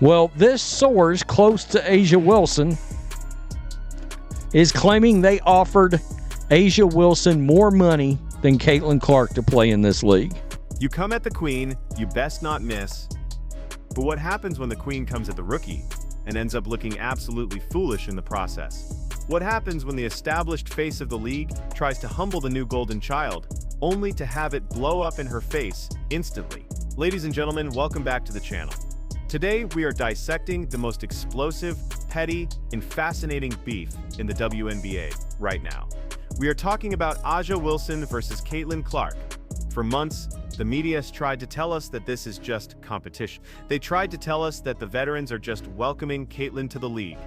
Well, this source close to A'ja Wilson is claiming they offered A'ja Wilson more money than Caitlin Clark to play in this league. You come at the queen, you best not miss. But what happens when the queen comes at the rookie and ends up looking absolutely foolish in the process? What happens when the established face of the league tries to humble the new golden child, only to have it blow up in her face instantly? Ladies and gentlemen, welcome back to the channel. Today, we are dissecting the most explosive, petty, and fascinating beef in the WNBA right now. We are talking about A'ja Wilson versus Caitlin Clark. For months, the media has tried to tell us that this is just competition. They tried to tell us that the veterans are just welcoming Caitlin to the league.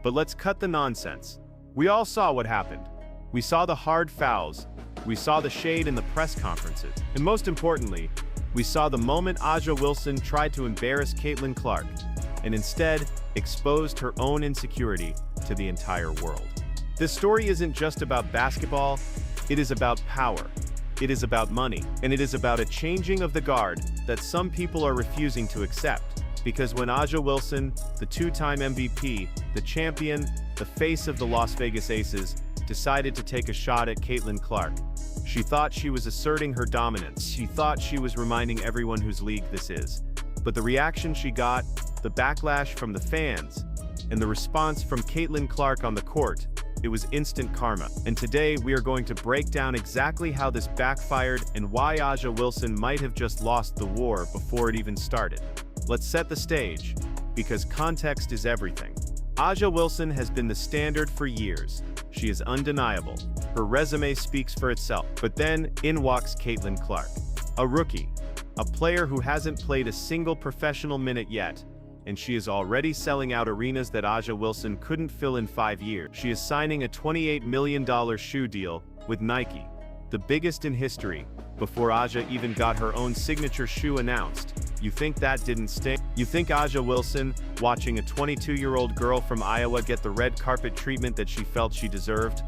But let's cut the nonsense. We all saw what happened. We saw the hard fouls. We saw the shade in the press conferences. And most importantly, we saw the moment A'ja Wilson tried to embarrass Caitlin Clark and instead exposed her own insecurity to the entire world. This story isn't just about basketball, it is about power. It is about money, and it is about a changing of the guard that some people are refusing to accept. Because when A'ja Wilson, the two-time MVP, the champion, the face of the Las Vegas Aces, decided to take a shot at Caitlin Clark, she thought she was asserting her dominance. She thought she was reminding everyone whose league this is. But the reaction she got, the backlash from the fans, and the response from Caitlin Clark on the court, it was instant karma. And today, we are going to break down exactly how this backfired and why A'ja Wilson might have just lost the war before it even started. Let's set the stage, because context is everything. A'ja Wilson has been the standard for years. She is undeniable. Her resume speaks for itself. But then, in walks Caitlin Clark, a rookie, a player who hasn't played a single professional minute yet, and she is already selling out arenas that A'ja Wilson couldn't fill in 5 years. She is signing a $28 million shoe deal with Nike, the biggest in history, before A'ja even got her own signature shoe announced. You think that didn't sting? You think A'ja Wilson, watching a 22-year-old girl from Iowa get the red carpet treatment that she felt she deserved,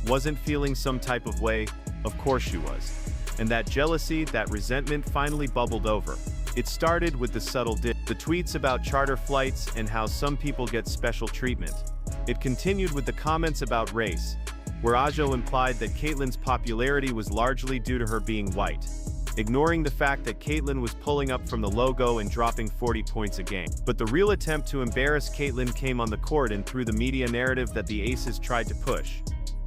wasn't feeling some type of way? Of course she was. And that jealousy, that resentment finally bubbled over. It started with the subtle the tweets about charter flights and how some people get special treatment. It continued with the comments about race, where A'ja implied that Caitlin's popularity was largely due to her being white, ignoring the fact that Caitlin was pulling up from the logo and dropping 40 points a game. But the real attempt to embarrass Caitlin came on the court and through the media narrative that the Aces tried to push.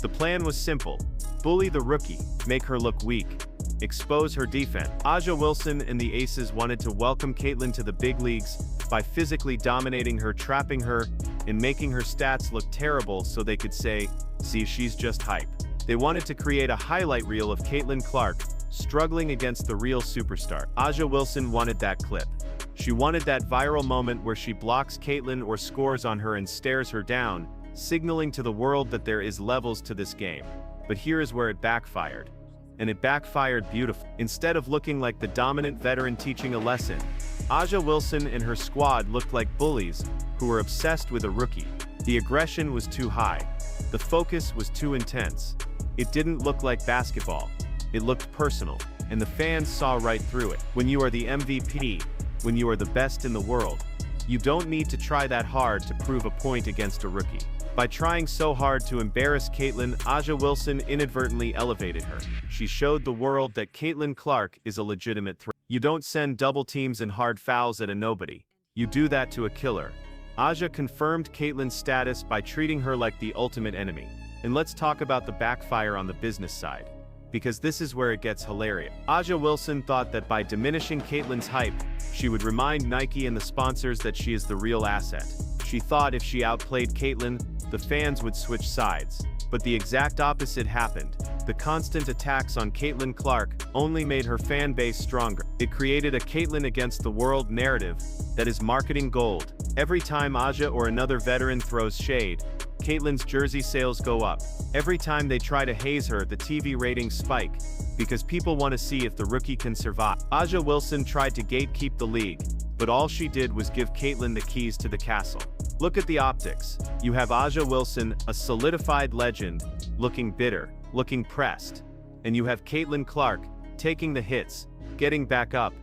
The plan was simple: bully the rookie, make her look weak, expose her defense. A'ja Wilson and the Aces wanted to welcome Caitlin to the big leagues by physically dominating her, trapping her, and making her stats look terrible so they could say, "See, she's just hype." They wanted to create a highlight reel of Caitlin Clark struggling against the real superstar. A'ja Wilson wanted that clip. She wanted that viral moment where she blocks Caitlin or scores on her and stares her down, signaling to the world that there is levels to this game. But here is where it backfired. And it backfired beautifully. Instead of looking like the dominant veteran teaching a lesson, A'ja Wilson and her squad looked like bullies who were obsessed with a rookie. The aggression was too high. The focus was too intense. It didn't look like basketball. It looked personal, and the fans saw right through it. When you are the MVP, when you are the best in the world, you don't need to try that hard to prove a point against a rookie. By trying so hard to embarrass Caitlin, A'ja Wilson inadvertently elevated her. She showed the world that Caitlin Clark is a legitimate threat. You don't send double teams and hard fouls at a nobody. You do that to a killer. A'ja confirmed Caitlin's status by treating her like the ultimate enemy. And let's talk about the backfire on the business side, because this is where it gets hilarious. A'ja Wilson thought that by diminishing Caitlin's hype, she would remind Nike and the sponsors that she is the real asset. She thought if she outplayed Caitlin, the fans would switch sides. But the exact opposite happened. The constant attacks on Caitlin Clark only made her fan base stronger. It created a Caitlin against the world narrative that is marketing gold. Every time A'ja or another veteran throws shade, Caitlin's jersey sales go up. Every time they try to haze her, the TV ratings spike, because people want to see if the rookie can survive. A'ja Wilson tried to gatekeep the league, but all she did was give Caitlin the keys to the castle. Look at the optics. You have A'ja Wilson, a solidified legend, looking bitter, looking pressed. And you have Caitlin Clark, taking the hits, getting back up,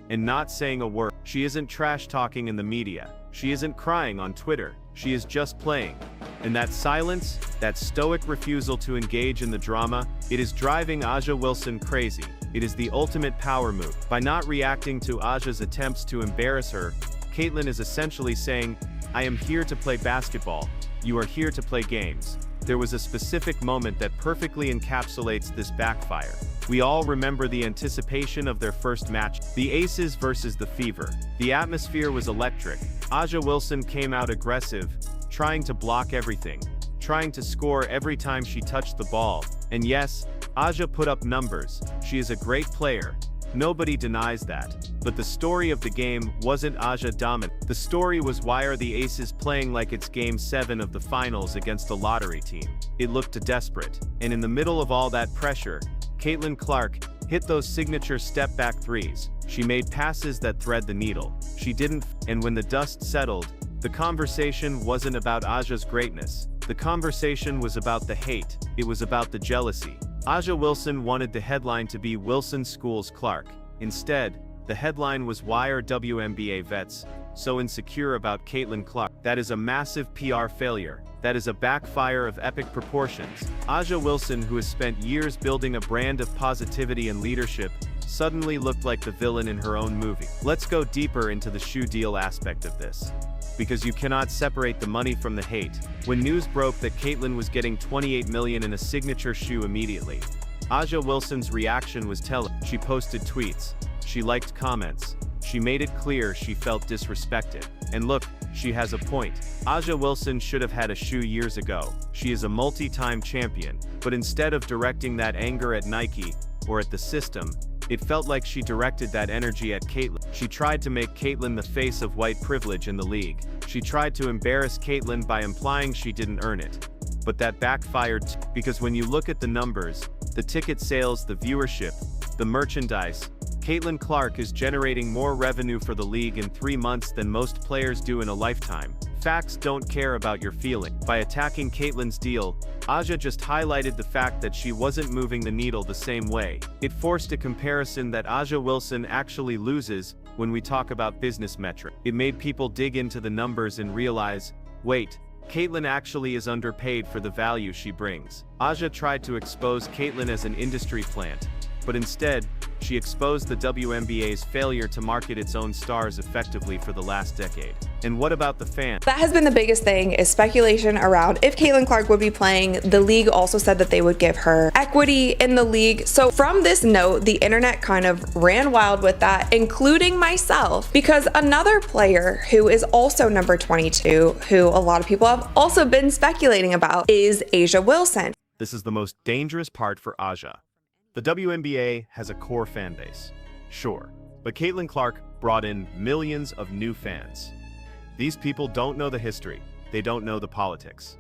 and not saying a word. She isn't trash-talking in the media. She isn't crying on Twitter. She is just playing. And that silence, that stoic refusal to engage in the drama, it is driving A'ja Wilson crazy. It is the ultimate power move. By not reacting to A'ja's attempts to embarrass her, Caitlyn is essentially saying, I am here to play basketball. You are here to play games. There was a specific moment that perfectly encapsulates this backfire. We all remember the anticipation of their first match, the Aces versus the Fever. The atmosphere was electric. A'ja Wilson came out aggressive, trying to block everything, trying to score every time she touched the ball. And yes, A'ja put up numbers. She is a great player. Nobody denies that. But the story of the game wasn't A'ja dominant. The story was, why are the Aces playing like it's Game 7 of the finals against a lottery team? It looked desperate. And in the middle of all that pressure, Caitlin Clark hit those signature step-back threes. She made passes that thread the needle. She didn't, and when the dust settled, the conversation wasn't about A'ja's greatness. The conversation was about the hate. It was about the jealousy. A'ja Wilson wanted the headline to be Wilson Schools Clark. Instead, the headline was, why are WNBA vets so insecure about Caitlin Clark? That is a massive PR failure. That is a backfire of epic proportions. A'ja Wilson, who has spent years building a brand of positivity and leadership, suddenly looked like the villain in her own movie. Let's go deeper into the shoe deal aspect of this, because you cannot separate the money from the hate. When news broke that Caitlyn was getting $28 million in a signature shoe immediately, A'ja Wilson's reaction was telling. She posted tweets. She liked comments. She made it clear she felt disrespected. And look, she has a point. A'ja Wilson should have had a shoe years ago. She is a multi-time champion. But instead of directing that anger at Nike or at the system, it felt like she directed that energy at Caitlyn. She tried to make Caitlyn the face of white privilege in the league. She tried to embarrass Caitlyn by implying she didn't earn it. But that backfired, because when you look at the numbers, the ticket sales, the viewership, the merchandise, Caitlin Clark is generating more revenue for the league in 3 months than most players do in a lifetime. Facts don't care about your feeling. By attacking Caitlyn's deal, A'ja just highlighted the fact that she wasn't moving the needle the same way. It forced a comparison that A'ja Wilson actually loses when we talk about business metrics. It made people dig into the numbers and realize, wait, Caitlyn actually is underpaid for the value she brings. A'ja tried to expose Caitlyn as an industry plant, but instead, she exposed the WNBA's failure to market its own stars effectively for the last decade. And what about the fans? That has been the biggest thing, is speculation around if Caitlin Clark would be playing. The league also said that they would give her equity in the league. So from this note, the internet kind of ran wild with that, including myself, because another player who is also number 22, who a lot of people have also been speculating about, is A'ja Wilson. This is the most dangerous part for A'ja. The WNBA has a core fan base, sure, but Caitlin Clark brought in millions of new fans. These people don't know the history, they don't know the politics.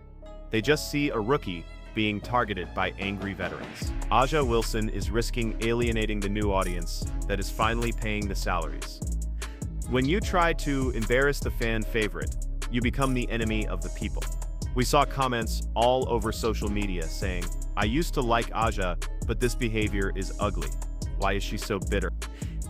They just see a rookie being targeted by angry veterans. A'ja Wilson is risking alienating the new audience that is finally paying the salaries. When you try to embarrass the fan favorite, you become the enemy of the people. We saw comments all over social media saying, I used to like A'ja, but this behavior is ugly. Why is she so bitter?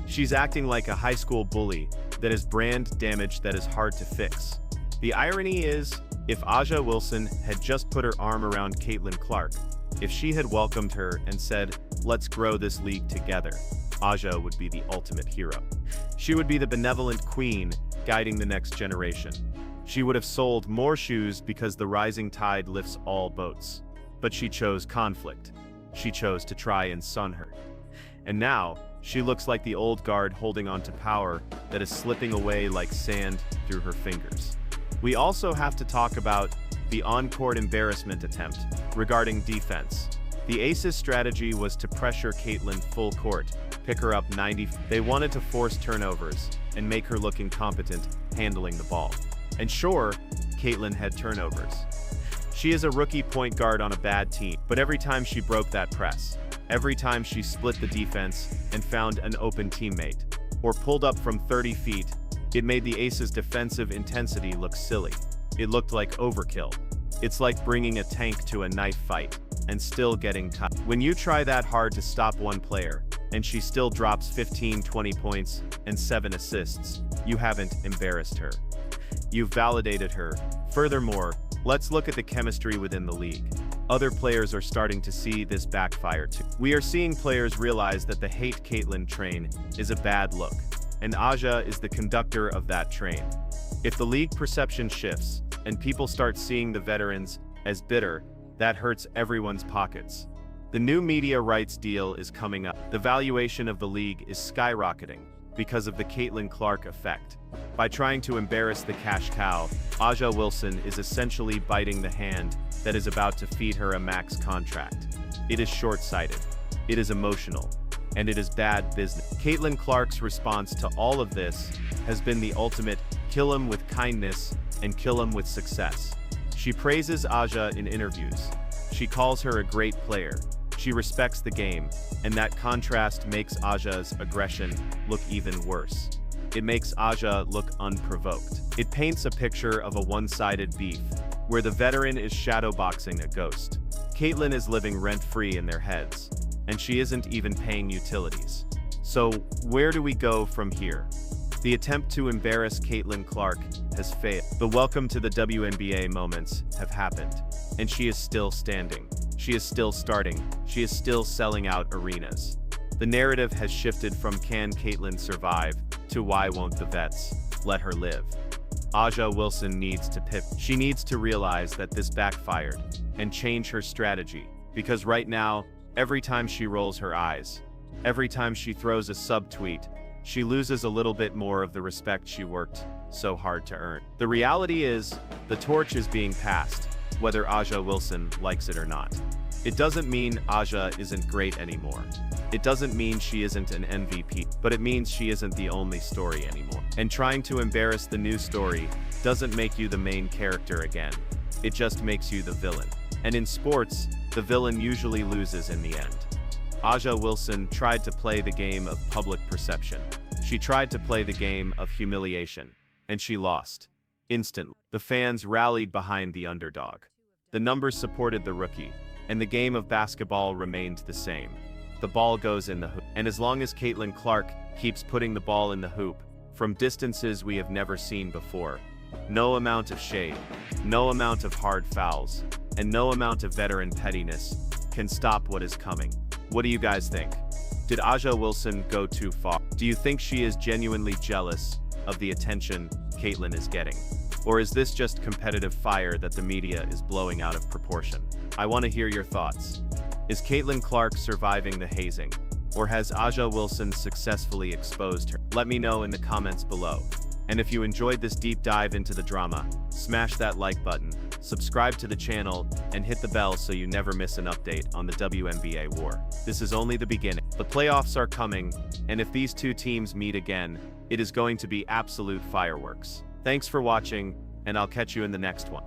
She's acting like a high school bully that is brand damage that is hard to fix. The irony is, if A'ja Wilson had just put her arm around Caitlin Clark, if she had welcomed her and said, let's grow this league together, A'ja would be the ultimate hero. She would be the benevolent queen guiding the next generation. She would have sold more shoes because the rising tide lifts all boats. But she chose conflict. She chose to try and sun her. And now, she looks like the old guard holding on to power that is slipping away like sand through her fingers. We also have to talk about the on-court embarrassment attempt regarding defense. The Aces' strategy was to pressure Caitlin full court, pick her up 90. They wanted to force turnovers and make her look incompetent handling the ball. And sure, Caitlin had turnovers. She is a rookie point guard on a bad team, but every time she broke that press, every time she split the defense and found an open teammate, or pulled up from 30 feet, it made the Aces' defensive intensity look silly. It looked like overkill. It's like bringing a tank to a knife fight and still getting tired. When you try that hard to stop one player, and she still drops 15-20 points and 7 assists, You haven't embarrassed her. You've validated her. Furthermore, let's look at the chemistry within the league. Other players are starting to see this backfire too. We are seeing players realize that the hate Caitlyn train is a bad look, and Aja is the conductor of that train. If the league perception shifts, and people start seeing the veterans as bitter, that hurts everyone's pockets. The new media rights deal is coming up. The valuation of the league is skyrocketing because of the Caitlyn Clark effect. By trying to embarrass the cash cow, Aja Wilson is essentially biting the hand that is about to feed her a max contract. It is short-sighted, it is emotional, and it is bad business. Caitlyn Clark's response to all of this has been the ultimate kill him with kindness and kill him with success. She praises Aja in interviews. She calls her a great player. She respects the game, and that contrast makes Aja's aggression look even worse. It makes Aja look unprovoked. It paints a picture of a one-sided beef, where the veteran is shadowboxing a ghost. Caitlyn is living rent-free in their heads, and she isn't even paying utilities. So, where do we go from here? The attempt to embarrass Caitlyn Clark has failed. The welcome to the WNBA moments have happened, and she is still standing. She is still starting. She is still selling out arenas. The narrative has shifted from can Caitlyn survive to why won't the vets let her live. Aja Wilson needs to pivot. She needs to realize that this backfired and change her strategy, because right now, every time she rolls her eyes, every time she throws a subtweet, she loses a little bit more of the respect she worked so hard to earn. The reality is, the torch is being passed, whether Aja Wilson likes it or not. It doesn't mean Aja isn't great anymore. It doesn't mean she isn't an MVP, but it means she isn't the only story anymore. And trying to embarrass the new story doesn't make you the main character again. It just makes you the villain. And in sports, the villain usually loses in the end. Aja Wilson tried to play the game of public perception. She tried to play the game of humiliation, and she lost. Instantly, the fans rallied behind the underdog. The numbers supported the rookie, and the game of basketball remained the same. The ball goes in the hoop. And as long as Caitlyn Clark keeps putting the ball in the hoop, from distances we have never seen before, no amount of shade, no amount of hard fouls, and no amount of veteran pettiness can stop what is coming. What do you guys think? Did Aja Wilson go too far? Do you think she is genuinely jealous of the attention Caitlyn is getting? Or is this just competitive fire that the media is blowing out of proportion? I want to hear your thoughts. Is Caitlyn Clark surviving the hazing? Or has Aja Wilson successfully exposed her? Let me know in the comments below. And if you enjoyed this deep dive into the drama, smash that like button, subscribe to the channel, and hit the bell so you never miss an update on the WNBA war. This is only the beginning. The playoffs are coming, and if these two teams meet again, it is going to be absolute fireworks. Thanks for watching, and I'll catch you in the next one.